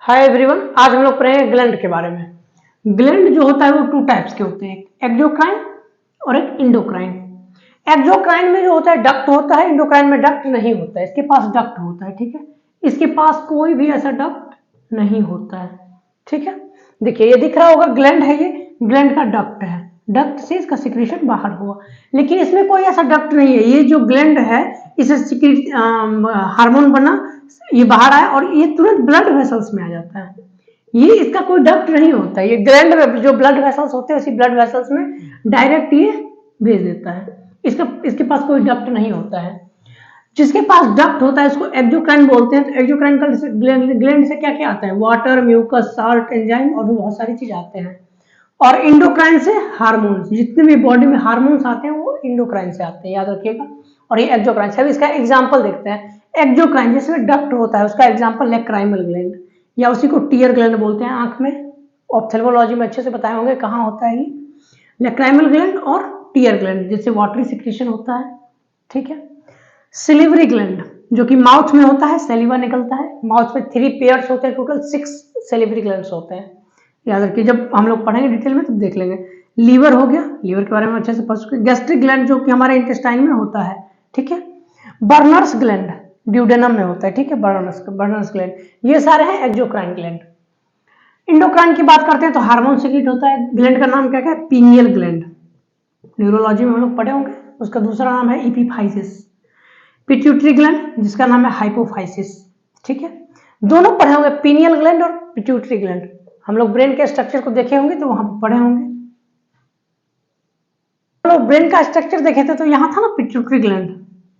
Hi everyone, आज हम लोग पढ़ेंगे ग्लैंड के बारे में। ग्लैंड जो होता है वो टू टाइप्स के होते हैं, एक एक्सोक्राइन और एक इंडोक्राइन। एक्सोक्राइन में जो होता है डक्ट होता है, इंडोक्राइन में डक्ट नहीं होता है। इसके पास डक्ट होता है, ठीक है। इसके पास कोई भी ऐसा डक्ट नहीं होता है, ठीक है। देखिए ये दिख रहा होगा ग्लैंड है, ये ग्लैंड का डक्ट है। डक्ट से इसका सिक्रेशन बाहर हुआ, लेकिन इसमें कोई ऐसा डक्ट नहीं है। ये जो ग्लैंड है इसे हार्मोन बना, ये बाहर आया और ये तुरंत ब्लड वेसल्स में आ जाता है। ये इसका कोई डक्ट नहीं होता है। ये ग्लैंड में जो ब्लड वेसल्स होते हैं उसी ब्लड वेसल्स में डायरेक्ट ये भेज देता है। इसके पास कोई डक्ट नहीं होता है। जिसके पास डक्ट होता है उसको एक्सोक्राइन बोलते हैं। तो एक्सोक्राइन का ग्लैंड से क्या क्या आता है? वाटर, म्यूकस, साल्ट, एंजाइम और भी बहुत सारी चीज आते हैं। और इंडोक्राइन से हार्मोन्स, जितने भी बॉडी में हार्मोन्स आते हैं वो इंडोक्राइन से आते हैं, याद रखिएगा। और ये एक्सोक्राइन से। अब इसका एग्जांपल देखते हैं। एक्सोक्राइन जिसमें डक्ट होता है उसका एग्जांपल है क्राइमल ग्लैंड, या उसी को टीयर ग्लैंड बोलते हैं। आंख में ऑप्थेल्मोलॉजी में अच्छे से बताए होंगे कहाँ होता है ये, लैक्राइमल ग्लैंड और टीयर ग्लैंड, जिससे वाटरी सिक्रेशन होता है, ठीक है। सिलिवरी ग्लैंड जो कि माउथ में होता है, सैलिवा निकलता है। माउथ में 3 पेयर्स होते हैं, टोटल 6 सिलिवरी ग्लैंड्स होते हैं, याद रखिए। जब हम लोग पढ़ेंगे डिटेल में तब देख लेंगे। लीवर हो गया, लीवर के बारे में अच्छे से पढ़ चुके। गैस्ट्रिक ग्लैंड जो कि हमारे इंटेस्टाइन में होता है, ठीक है। बर्नर्स ग्लैंड ड्यूडेनम में होता है, ठीक है। बर्नर्स ग्लैंड, ये सारे हैं एक्सोक्राइन ग्लैंड। इंडोक्राइन की बात करते हैं तो हार्मोन सिक्रीट होता है। ग्लैंड का नाम क्या है? Pineal gland. न्यूरोलॉजी में हम लोग पढ़े होंगे। उसका दूसरा नाम है इपीफाइसिस। पिट्यूटरी ग्लैंड जिसका नाम है हाइपोफाइसिस, ठीक है। दोनों पढ़े होंगे, पीनियल ग्लैंड और पिट्यूटरी ग्लैंड। हम लोग ब्रेन के स्ट्रक्चर को देखे होंगे तो वहां पर पढ़े होंगे। हम लोग ब्रेन का स्ट्रक्चर देखे थे तो यहाँ था ना पिट्यूटरी ग्लैंड,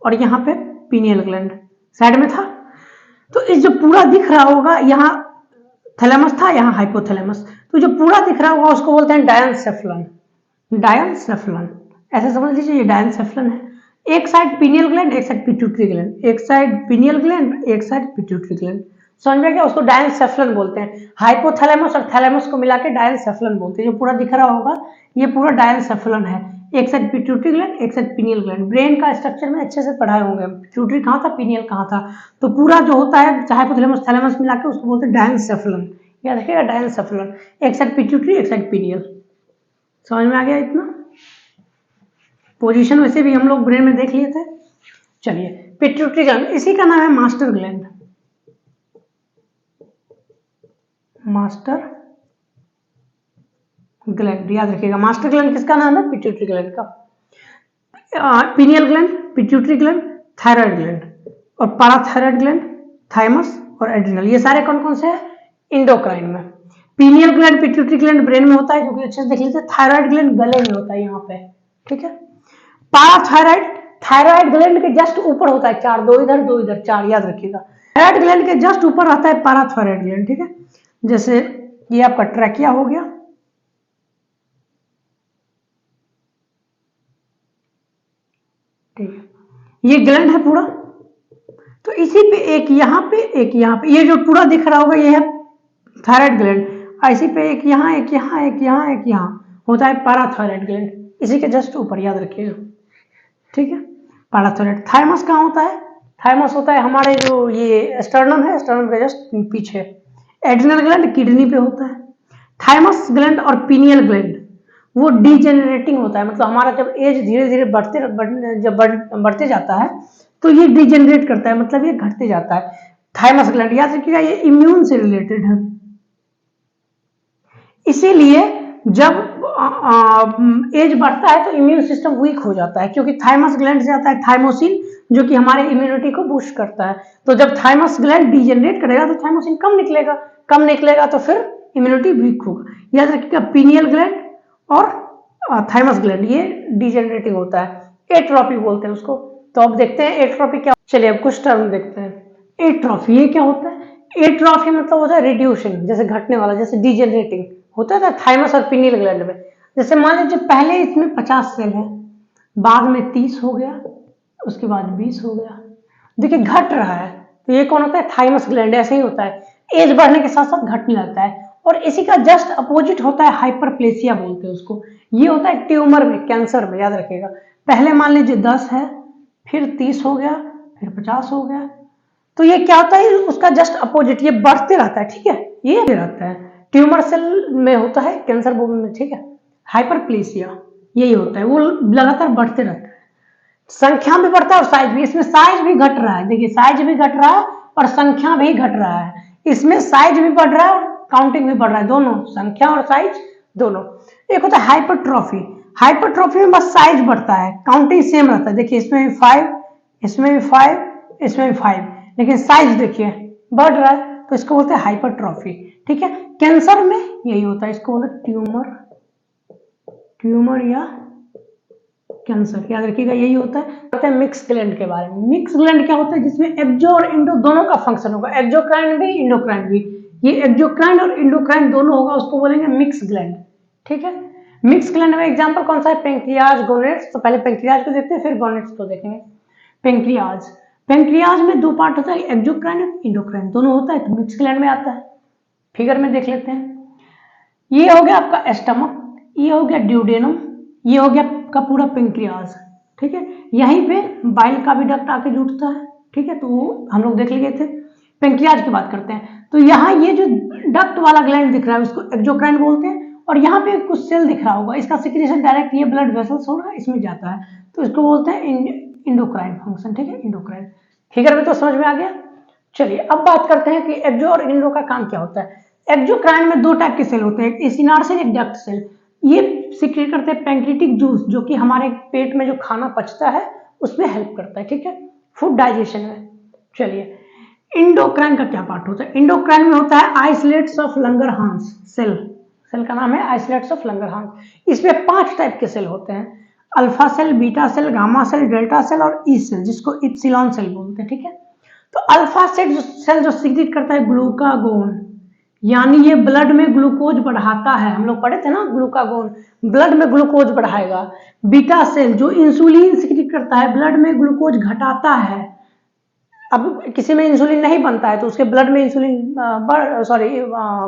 और यहाँ पे पीनियल ग्लैंड साइड में था। तो इस जो पूरा दिख रहा होगा, यहाँ थैलेमस था, यहाँ हाइपोथैलेमस। तो जो पूरा दिख रहा होगा उसको बोलते हैं डायनसेफ्लन। डायनसेफ्लन ऐसे समझ लीजिए, ये डायनसेफ्लन है। एक साइड पीनियल ग्लैंड, एक साइड पिट्यूटरी ग्लैंड। एक साइड पीनियल ग्लैंड, एक साइड पिट्यूटरी ग्लैंड। समझ में गया? उसको डायनसेफ्लन बोलते हैं। हाइपोथैलेमस और थैलेमस को मिला के डायनसेफ्लन बोलते हैं। जो पूरा दिख रहा होगा ये पूरा डायनसेफ्लन है। एक साइड पिट्यूटरी ग्लैंड, एक साइड पीनियल ग्लैंड। ब्रेन का स्ट्रक्चर में अच्छे से पढ़ाए होंगे, पिट्यूटरी कहाँ था, पीनियल कहाँ था। तो पूरा जो होता है हाइपोथैलेमस थैलेमस मिला के उसको बोलते हैं डायनसेफ्लन। याद रखिएगा, डायनसेफ्लन। एक साइड पिट्यूटरी, एक साइड पीनियल। समझ में आ गया इतना? पोजीशन वैसे भी हम लोग ब्रेन में देख लिए थे। चलिए, पिट्यूटरी ग्लैंड, इसी का नाम है मास्टर ग्लैंड। मास्टर ग्लैंड, याद रखिएगा। मास्टर ग्लैंड किसका नाम है? पिट्यूटरी ग्लैंड का। Pineal gland, pituitary gland, thyroid gland और पैराथायराइड ग्लैंड, थाइमस और एड्रिनल। ये सारे कौन कौन से हैं? इंडोक्राइन में। Pineal gland, pituitary gland brain में होता है, जो कि अच्छे से देख लीजिए। थायराइड ग्लैंड गले में होता है, यहाँ पे, ठीक है। पैराथायराइड, थायराइड ग्लैंड के जस्ट ऊपर होता है, 4, 2 इधर 2 इधर 4, याद रखिएगा। थायराइड ग्लैंड के जस्ट ऊपर आता है पैराथायराइड ग्लैंड, ठीक है। जैसे ये आपका ट्रैकिया हो गया, ठीक है। ये ग्लैंड है पूरा। तो इसी पे एक यहाँ पे, एक यहाँ पे, ये जो पूरा दिख रहा होगा ये है थायराइड ग्लैंड। इसी पे एक यहाँ, एक यहाँ, एक यहाँ, एक यहाँ होता है पैराथायराइड ग्लैंड, इसी के जस्ट ऊपर, याद रखिएगा, ठीक है। पैराथायराइड। थाइमस कहाँ होता है? थाइमस होता है हमारे जो ये स्टर्नम है, स्टर्नम के जस्ट पीछे। एड्रिनल ग्लैंड किडनी पे होता है। थाइमस ग्लैंड और पीनियल ग्लैंड वो डीजेनरेटिंग होता है, मतलब हमारा जब एज धीरे धीरे बढ़ते जाता है तो ये डिजेनरेट करता है, मतलब ये घटते जाता है। थाइमस ग्लैंड, याद रखिएगा, ये इम्यून से रिलेटेड है। इसीलिए जब एज बढ़ता है तो इम्यून सिस्टम वीक हो जाता है, क्योंकि थाइमस ग्लैंड से आता है थाइमोसिन, जो कि हमारे इम्यूनिटी को बूस्ट करता है। तो जब थाइमस ग्लैंड डिजेनरेट करेगा तो थाइमोसिन कम निकलेगा तो फिर इम्यूनिटी वीक होगा। याद रखिएगा, पीनियल ग्लैंड और थाइमस ग्लैंड ये डिजेनरेटिंग होता है। एट्रोफी बोलते हैं उसको। तो अब देखते हैं एट्रोफी क्या। चलिए अब कुछ टर्म देखते हैं। एट्रोफी ये क्या होता है? एट्रोफी मतलब होता है रिड्यूशन, जैसे घटने वाला, जैसे डिजेनरेटिंग होता है थाइमस और पीनियल ग्लैंड में। जैसे मान लीजिए पहले इसमें 50 सेल है, बाद में 30 हो गया, उसके बाद 20 हो गया, देखिए घट रहा है। तो ये कौन होता है? Thymus gland. ऐसे ही होता है, एज बढ़ने के साथ साथ घटने लगता है। और इसी का जस्ट अपोजिट होता है हाइपरप्लेसिया बोलते हैं उसको। ये होता है ट्यूमर में, कैंसर में, याद रखिएगा। पहले मान लीजिए 10 है, फिर 30 हो गया, फिर 50 हो गया, तो ये क्या होता है, उसका जस्ट अपोजिट, ये बढ़ते रहता है, ठीक है, ये रहता है। ट्यूमर सेल में होता है, कैंसर बोन में, ठीक है। हाइपरप्लेसिया यही होता है, वो लगातार बढ़ते रहता है, संख्या भी बढ़ता है और साइज भी। इसमें साइज भी घट रहा है, देखिए साइज भी घट रहा है और संख्या भी घट रहा है। इसमें साइज भी बढ़ रहा है और काउंटिंग भी बढ़ रहा है, दोनों, संख्या और साइज दोनों। एक होता है हाइपरट्रॉफी, हाइपरट्रॉफी में बस साइज बढ़ता है, काउंटिंग सेम रहता है। देखिए इसमें भी 5, इसमें भी 5, इसमें भी 5, लेकिन साइज देखिए बढ़ रहा है, तो इसको बोलते हैं हाइपरट्रॉफी, ठीक है। कैंसर में यही होता है, इसको बोलते हैं ट्यूमर, ट्यूमर या कैंसर, याद रखिएगा यही होता है। कहते हैं मिक्स ग्लैंड के बारे में। मिक्स ग्लैंड क्या होता है, जिसमें एक्सो और इंडो दोनों का फंक्शन होगा, एक्सोक्राइन भी इंडोक्राइन भी। ये एक्सोक्राइन और इंडोक्राइन दोनों होगा, उसको बोलेंगे मिक्स ग्लैंड, ठीक है। मिक्स ग्लैंड में एग्जांपल कौन सा है, पेंक्रियाज, गोनेट्स। तो पहले पेंक्रियाज को देखते हैं, फिर गोनेट्स को देखेंगे। पेंक्रियाज, पेंक्रियाज में दो पार्ट होता है, एक्सोक्राइन और इंडोक्राइन दोनों होता है, तो मिक्स ग्लैंड में आता है। फिगर में देख लेते हैं। ये हो गया आपका एस्टमक, ये हो गया ड्यूडेनम, ये हो गया आपका पूरा पेंक्रियाज, ठीक है। यहीं पे बाइल का भी डक्ट आके जुटता है, ठीक है, तो वो हम लोग देख लिए थे। पेंक्रियाज की बात करते हैं, तो यहाँ ये जो डक्ट वाला ग्लैंड दिख रहा है उसको एक्सोक्राइन बोलते हैं, और यहाँ पे कुछ सेल दिख रहा होगा, इसका सिक्रेशन डायरेक्ट ये ब्लड वेसल्स होगा इसमें जाता है, तो इसको बोलते हैं इंडोक्राइन फंक्शन, ठीक है, इंडोक्राइन। फिगर में तो समझ में आ गया। चलिए अब बात करते हैं कि एक्सो और इंडो का काम क्या होता है। एक्सोक्राइन में दो टाइप के सेल होते हैं, एक एसिनार सेल, एक डक्ट सेल। ये सिक्रेट करते हैं पैंक्रियाटिक जूस, जो कि हमारे पेट में जो खाना पचता है उसमें हेल्प करता है, ठीक है, फूड डाइजेशन में। चलिए इंडोक्राइन का क्या पार्ट होता है। इंडोक्राइन में होता है आइसोलेट्स ऑफ लंगरहांस सेल, सेल का नाम है आइसोलेट्स ऑफ लंगरहांस। इसमें 5 टाइप के सेल होते हैं, alpha cell, beta cell, gamma cell, delta cell और ई सेल, जिसको इप्सिलॉन सेल बोलते हैं, ठीक है। तो अल्फा सेल जो सिक्रेट करता है ग्लूकागोन, यानी ये ब्लड में ग्लूकोज बढ़ाता है, हम लोग पढ़े थे ना, ग्लूकागोन ब्लड में ग्लूकोज बढ़ाएगा। बीटा सेल जो इंसुलिन सिक्रेट करता है, ब्लड में ग्लूकोज घटाता है। अब किसी में इंसुलिन नहीं बनता है तो उसके ब्लड में इंसुलिन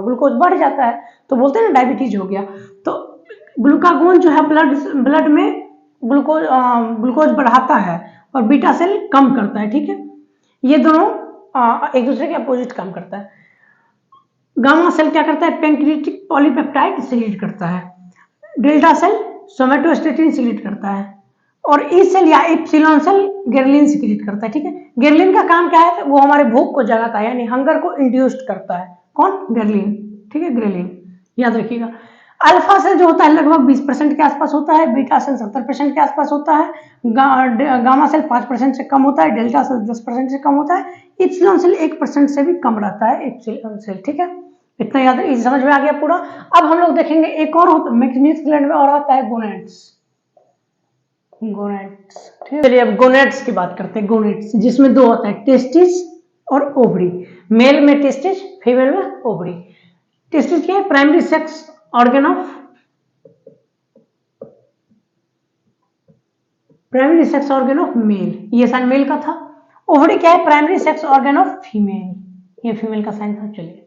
ग्लूकोज बढ़ जाता है, तो बोलते हैं ना डायबिटीज हो गया। तो ग्लूकागोन जो है ब्लड में ग्लूकोज बढ़ाता है और बीटा सेल कम करता है, ठीक है। ये दोनों एक दूसरे के अपोजिट काम करता है। गामा सेल क्या करता है, पैंक्रियाटिक पॉलीपेप्टाइड सिक्रेट करता है। डेल्टा सेल सोमेटोस्टेटिन सिक्रेट करता है, और ई सेल या इप्सिलॉन सेल गिबरेलिन सिक्रेट करता है, ठीक है। गिबरेलिन का काम क्या है, वो हमारे भूख को जगाता है, यानी हंगर को इंड्यूस्ड करता है। कौन, गिबरेलिन, ठीक है, गिबरेलिन याद रखिएगा। अल्फा सेल जो होता है लगभग 20% के आसपास होता है, बीटा सेल 70% के आसपास होता है, गामा सेल 5% से कम होता है, डेल्टा सेल 10% से कम होता है, इप्सिलॉन सेल 1% से भी कम रहता है, इप्सिलॉन सेल, ठीक है। इतना याद समझ में आ गया पूरा। अब हम लोग देखेंगे एक और होता है मिक्स ग्लैंड में, और आता है गोनेट्स, गोनेट्स, ठीक है। चलिए अब गोनेट्स की बात करते हैं। गोनेट्स जिसमें दो होता है, टेस्टिस और ओवरी। मेल में टेस्टिस, फीमेल में ओवरी। टेस्टिस क्या है, primary sex organ of, primary sex organ of male, ये साइन मेल का था। ओवरी क्या है, primary sex organ of female, ये फीमेल का साइन था। चलिए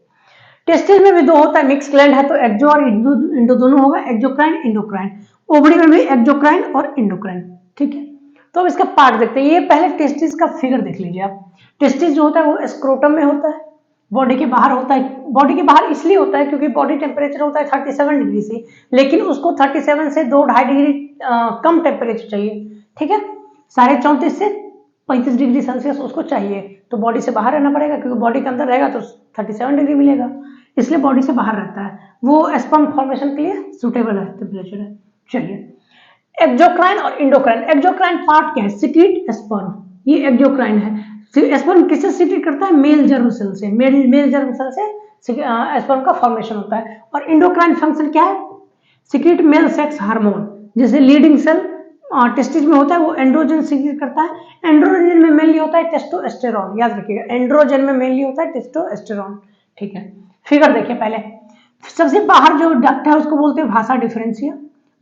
टेस्टिस में भी दो होता है, मिक्स ग्लैंड है तो एक्सो और इंडो दोनों होगा, एक्सोक्राइन इंडोक्राइन। ओवरी में भी एक्सोक्राइन और इंडोक्राइन, ठीक है। तो अब इसका पार्ट देखते हैं। ये पहले टेस्टिस का फिगर देख लीजिए आप। टेस्टिस जो होता है वो स्क्रोटम में होता है, बॉडी के बाहर होता है। बॉडी के बाहर इसलिए होता है क्योंकि बॉडी टेम्परेचर होता है 37 डिग्री से, लेकिन उसको 37 से 2-2.5 डिग्री कम टेम्परेचर चाहिए, ठीक है। 34.5 से 35 डिग्री सेल्सियस उसको चाहिए, तो बॉडी से बाहर रहना पड़ेगा, क्योंकि बॉडी के अंदर रहेगा तो 37 डिग्री मिलेगा, इसलिए बॉडी से बाहर रहता है। वो स्पर्म फॉर्मेशन के लिए सुटेबल है, टेम्परेचर है। चलिए एक्सोक्राइन और इंडोक्राइन। एक्सोक्राइन पार्ट क्या है, सिक्रीट स्पर्म, ये एक्सोक्राइन है। स्पर्म किससे सिक्रीट करता है, मेल जर्म सेल से, मेल जर्म सेल से स्पर्म का फॉर्मेशन होता है। और इंडोक्राइन फंक्शन क्या है, सिक्रीट मेल सेक्स हार्मोन, जैसे लीडिंग सेल टेस्टिस में होता है वो एंड्रोजन सिक्रीट करता है। एंड्रोजन में मेनली होता है टेस्टोस्टेरोन, याद रखिएगा, एंड्रोजन में मेनली होता है टेस्टोस्टेरोन, ठीक है। फिगर देखिए पहले, सबसे बाहर जो डक्ट है उसको बोलते हैं भासा डिफरेंशिया।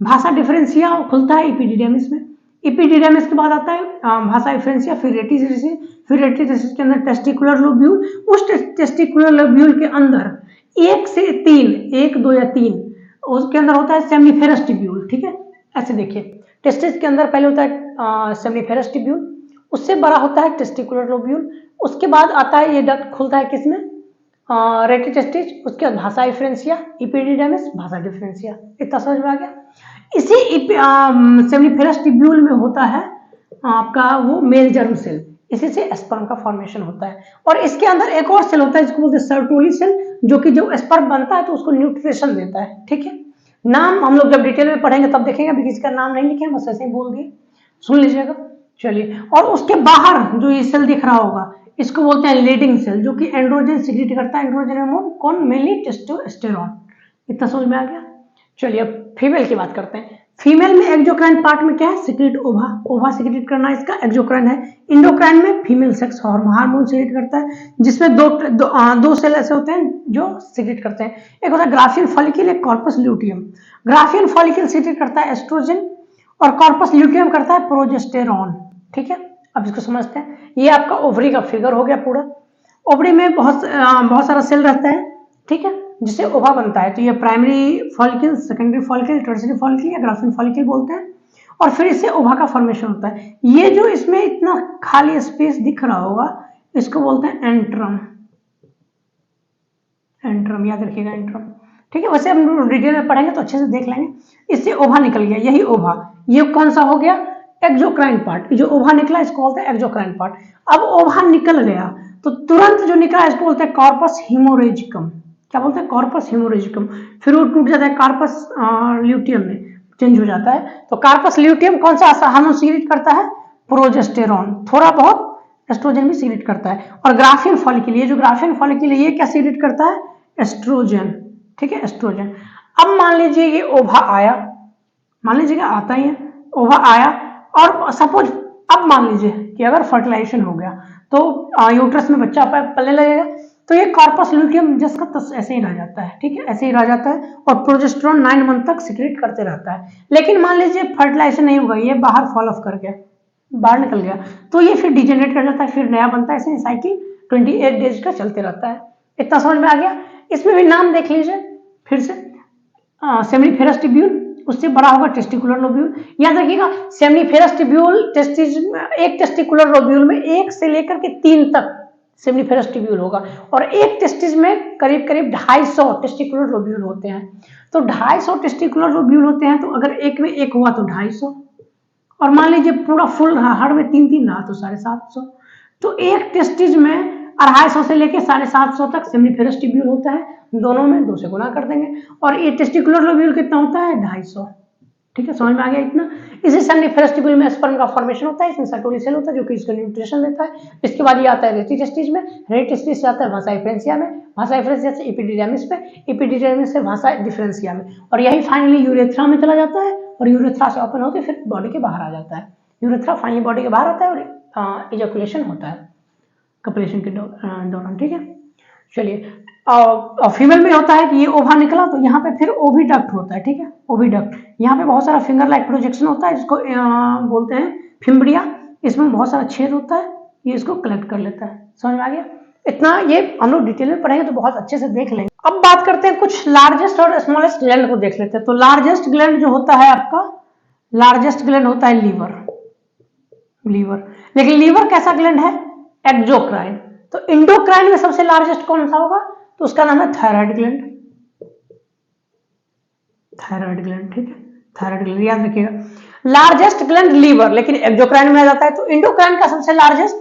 भासा डिफरेंशिया खुलता है एपिडिडेमिस में, एपिडिडेमिस के बाद आता है भासा डिफरेंशिया, फिर रेटिसिस, फिर रेटिसिस के अंदर टेस्टिकुलर लोब्यूल, उस टेस्टिकुलर लोब्यूल के अंदर 1 से 3, 1, 2 या 3 उसके अंदर होता है सेमिनिफेरस ट्यूब्यूल, ठीक है। ऐसे देखिए टेस्टिस के अंदर पहले होता है सेमिनिफेरस ट्यूब्यूल, उससे बड़ा होता है टेस्टिकुलर लोब्यूल, उसके बाद आता है ये डक्ट खुलता है किसमें, रेटिटेस्टिस, उसके बाद भाषा डिफरेंशिया, इपिडिडमिस, भाषा डिफरेंशिया। इतना समझ में आ गया। इसी सेमिनिफेरस ट्यूब्यूल में होता है आपका वो मेल जर्म सेल, इसी से स्पर्म का फॉर्मेशन होता है। और इसके अंदर एक और सेल होता है जिसको बोलते हैं सर्टोली सेल, जो कि जो स्पर्म बनता है तो उसको न्यूट्रिशन देता है। ठीक है, नाम हम लोग जब डिटेल में पढ़ेंगे तब देखेंगे, अभी किसी का नाम नहीं लिखे, बस ऐसे ही बोल दिए, सुन लीजिएगा। चलिए, और उसके बाहर जो ये सेल दिख रहा होगा इसको बोलते हैं लीडिंग सेल, जो कि एंड्रोजन सिक्रीट करता है। एंड्रोजन हार्मोन कौन, मेनली टेस्टोस्टेरोन। इतना समझ में आ गया। चलिए अब फीमेल की बात करते हैं। फीमेल में एक्जोक्राइन पार्ट में क्या है, सिक्रीट ओवा, ओवा सिक्रीट करना इसका एक्जोक्राइन है। इंडोक्राइन में फीमेल सेक्स हार्मोन सिक्रीट करता है, जिसमें दो सेल ऐसे होते हैं जो सिक्रीट करते हैं। एक होता है ग्राफियन फॉलिकल, एक corpus luteum. Graafian follicle secrete करता है एस्ट्रोजन और कॉर्पस ल्यूटियम करता है प्रोजेस्टेरॉन। ठीक है, अब इसको समझते हैं। ये आपका ओवरी का फिगर हो गया पूरा। ओवरी में बहुत सारा सेल रहता है, ठीक है, जिससे ओवा बनता है। तो ये primary follicle, secondary follicle, tertiary follicle या ग्राफियन फॉलिकल बोलते हैं, और फिर इससे ओवा का फॉर्मेशन होता है। ये जो इसमें इतना खाली स्पेस दिख रहा होगा इसको बोलते हैं एंट्रम। एंट्रम याद रखिएगा, एंट्रम। ठीक है, वैसे हम डिटेल में पढ़ेंगे तो अच्छे से देख लेंगे। इससे ओवा निकल गया, यही ओवा। ये कौन सा हो गया, एक्जोक्राइन पार्ट। जो ओवा निकला इसको बोलते हैं एक्जोक्राइन पार्ट। अब ओवा निकल गया तो तुरंत जो निकला इसको बोलते हैं कॉर्पस हिमोरेजिकम। क्या बोलते हैं, कॉर्पस हिमोरेजिकम। फिर वो टूट जाता है कार्पस ल्यूटियम में चेंज हो जाता है। तो कार्पस ल्यूटियम कौन सा हार्मोन सीक्रेट करता है, प्रोजेस्टेरॉन। थोड़ा बहुत एस्ट्रोजन भी सीक्रेट करता है। और ग्राफियन फॉलिकल, ये जो ग्राफियन फॉलिकल है ये क्या सीक्रेट करता है, एस्ट्रोजन। ठीक है, एस्ट्रोजन। अब मान लीजिए ये ओवा आया, मान लीजिए आता ही है, ओवा आया, और सपोज अब मान लीजिए कि अगर फर्टिलाइजेशन हो गया तो यूट्रस में बच्चा पलने लगेगा, तो ये कॉर्पस ल्यूटियम जिसका ऐसे ही रह जाता है। ठीक है, ऐसे ही रह जाता है और प्रोजेस्टेरॉन 9 मंथ तक सीक्रेट करते रहता है। लेकिन मान लीजिए फर्टिलाइजेशन नहीं होगा, ये बाहर फॉल ऑफ कर गया, बाहर निकल गया, तो ये फिर डिजेनरेट कर जाता है, फिर नया बनता है। ऐसे साइकिल 28 डेज का चलते रहता है। इतना समझ में आ गया। इसमें भी नाम देख लीजिए फिर से, सेमिनिफेरस ट्यूब्यूल, उससे बड़ा होगा टेस्टिकुलर लोब्यूल। याद रखिएगा, सेमिनिफेरस ट्यूब्यूल एक टेस्टिकुलर लोब्यूल में 1 से लेकर के 3 तक सेमिनिफेरस ट्यूब्यूल होगा, और एक टेस्टिस में करीब करीब 250 टेस्टिकुलर लोब्यूल होते हैं। तो 250 टेस्टिकुलर लोब्यूल होते हैं, तो अगर एक में एक हुआ तो 250, और मान लीजिए पूरा फुल हर में 3 रहा तो 750। तो एक टेस्टिस में 250 से लेके 750 तक सेमिनिफेरस ट्यूब्यूल होता है। दोनों में 2 से गुना कर देंगे, और ये टेस्टिकुलर लोब्यूल कितना होता है, 250। ठीक है, समझ में आ गया इतना। इसी सेमिनिफेरस ट्यूब्यूल में स्पर्म का फॉर्मेशन होता है, इसमें सर्टोली सेल होता है जो कि इसको न्यूट्रिशन देता है। इसके बाद ये आता है रेटिटेस्टिस में, रेटिटेस्टिस से आता है भाषा डिफरेंशिया में, भाषा डिफरेंशिया से एपिडिडर्मिस में, एपिडिडर्मिस से भाषा डिफरेंशिया में, और यही फाइनली यूरेथ्रा में चला जाता है, और यूरेथ्रा से ओपन होकर फिर बॉडी के बाहर आ जाता है। यूरेथ्रा फाइनली बॉडी के बाहर आता है और इजैकुलेशन होता है कपलेशन के दौरान। ठीक है, चलिए, और फीमेल में होता है कि ये ओवा निकला तो यहाँ पे फिर ओविडक्ट होता है। ठीक है, ओविडक्ट, यहाँ पे बहुत सारा फिंगर लाइक प्रोजेक्शन होता है, जिसको बोलते हैं फिम्ब्रिया। इसमें बहुत सारा छेद होता है, ये इसको कलेक्ट कर लेता है। समझ में आ गया इतना। ये हम लोग डिटेल में पढ़ेंगे तो बहुत अच्छे से देख लेंगे। अब बात करते हैं कुछ लार्जेस्ट और स्मॉलेस्ट ग्लैंड को देख लेते हैं। तो लार्जेस्ट ग्लैंड जो होता है आपका, लार्जेस्ट ग्लैंड होता है लीवर। लेकिन लीवर कैसा ग्लैंड है, एक्जोक्राइन। तो इंडोक्राइन में सबसे लार्जेस्ट कौन सा होगा, तो उसका नाम है थायराइड ग्लैंड। थायराइड ग्लैंड, ठीक है, थायराइड ग्लैंड याद रखिएगा। लार्जेस्ट ग्लैंड लीवर, लेकिन एक्जोक्राइन में आ जाता है। तो इंडोक्राइन का सबसे लार्जेस्ट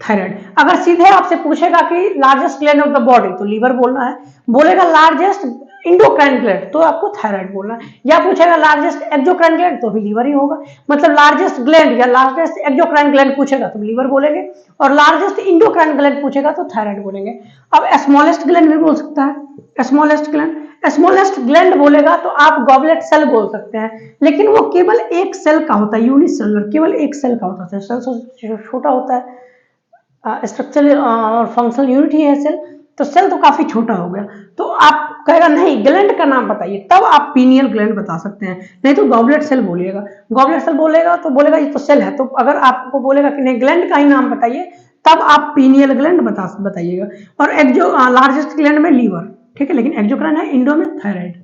थायराइड। अगर सीधे आपसे पूछेगा कि largest gland of the body, तो लीवर बोलना है। बोलेगा लार्जेस्ट इंडोक्राइन ग्लैंड, तो आपको थायराइड बोलना है। या पूछेगा लार्जेस्ट एक्जोक्राइन ग्लैंड, तो भी लीवर ही होगा। मतलब लार्जेस्ट ग्लैंड या लार्जेस्ट एक्जोक्राइन ग्लैंड पूछेगा तो लीवर बोलेंगे, और लार्जेस्ट इंडोक्राइन ग्लैंड पूछेगा तो थायराइड बोलेंगे। अब स्मॉलेस्ट ग्लैंड भी बोल सकता है। स्मॉलेस्ट ग्लैंड बोलेगा तो आप गॉबलेट सेल बोल सकते हैं, लेकिन वो केवल एक सेल का होता है, यूनिसेलुलर, केवल एक सेल का होता है। सेल छोटा होता है, स्ट्रक्चरल और फंक्शनल यूनिट ही है सेल, तो सेल तो काफी छोटा हो गया। तो आप कहेगा नहीं ग्लैंड का नाम बताइए, तब आप पीनियल ग्लैंड बता सकते हैं, नहीं तो गॉबलेट सेल बोलिएगा। गॉबलेट सेल बोलेगा तो बोलेगा ये तो सेल है। तो अगर आपको बोलेगा कि नहीं ग्लैंड का ही नाम बताइए, तब आप पीनियल ग्लैंड बताइएगा। और लार्जेस्ट ग्लैंड में लीवर, ठीक है, लेकिन एक्जोक्राइन है, इंडो में थायराइड।